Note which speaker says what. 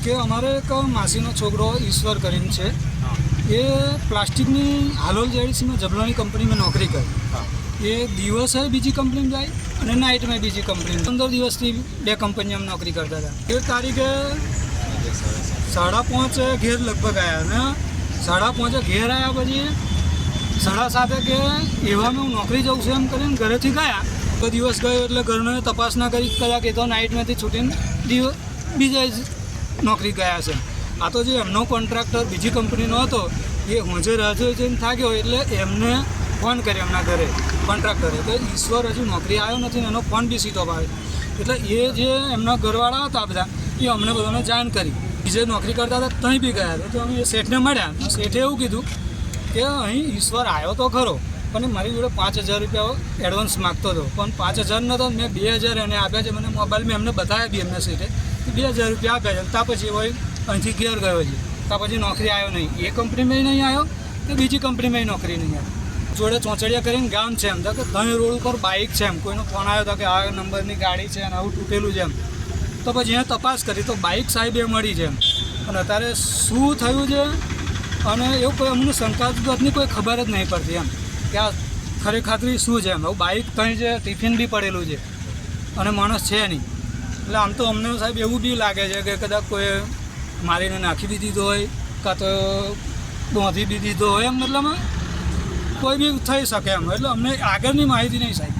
Speaker 1: કે અમારે એક માસીનો છોકરો ઈશ્વર કરીને છે, એ પ્લાસ્ટિકની હાલોલ જેડીસીમાં જબલાની કંપનીમાં નોકરી કરે. એ દિવસે બીજી કંપનીમાં જાય અને નાઇટમાં બીજી કંપનીમાં 15 દિવસથી 2 કંપનીમાં નોકરી કરતા હતા. એ તારીખે 5:30 ઘેર લગભગ આવ્યા અને 5:30 ઘેર આવ્યા પછી 7:30 કે એવામાં હું નોકરી જાઉં છું એમ કરીને ઘરેથી ગયા. તો દિવસ ગયો એટલે ઘરને તપાસ ના કરી, કદાચ એ તો નાઇટમાંથી છૂટીને બીજા જ નોકરી ગયા છે. આ તો જે એમનો કોન્ટ્રાક્ટર બીજી કંપનીનો હતો એ હોંજે રાજુ જઈને થાક્યો એટલે એમને ફોન કર્યો એમના ઘરે કોન્ટ્રાક્ટરે, તો ઈશ્વર હજુ નોકરી આવ્યો નથી ને એનો ફોન બી સીધો આવ્યો. એટલે એ જે એમના ઘરવાળા હતા બધા એ અમને બધાને જાણ કરી. બીજે નોકરી કરતા હતા ત્યાં બી ગયા હતા. તો અમે એ શેઠને મળ્યા તો શેઠે એવું કીધું કે અહીં ઈશ્વર આવ્યો તો ખરો પણ મારી જોડે 5,000 રૂપિયા એડવાન્સ માગતો હતો, પણ 5,000 નહોતો, મેં 2,000 એને આપ્યા છે. મને મોબાઈલ મેં એમને બતાવ્યા બી એમના શેઠે 2,000 રૂપિયા આપ્યા છે. ત્યાં પછી હોય અહીંથી ઘેર ગયો છે. ત્યાં પછી નોકરી આવ્યો નહીં, એ કંપનીમાં નહીં આવ્યો કે બીજી કંપનીમાં નોકરી નહીં આવી. જોડે ચોંચડિયા કરીને ગામ છે એમ કે ત્યાં રોડ ઉપર બાઇક છે એમ, કોઈનો ફોન આવ્યો હતો કે આ નંબરની ગાડી છે અને આવું તૂટેલું છે એમ. તો પછી અહીંયા તપાસ કરી તો બાઇક સાહેબે મળી છે એમ. અને અત્યારે શું થયું છે અને એવું કોઈ અમને શંકાસ્પદની કોઈ ખબર જ નહીં પડતી એમ કે આ ખરેખાતરી શું છે એમ. હવે બાઇક ત્યાં છે, ટિફિન બી પડેલું છે અને માણસ છે નહીં. એટલે આમ તો અમને સાહેબ એવું બી લાગે છે કે કદાચ કોઈ મારીને નાખી બી દીધો હોય કાં તો બાંધી બી દીધો હોય એમ, મતલબ કોઈ બી થઈ શકે એમ. એટલે અમને આગળની માહિતી નહીં સાહેબ.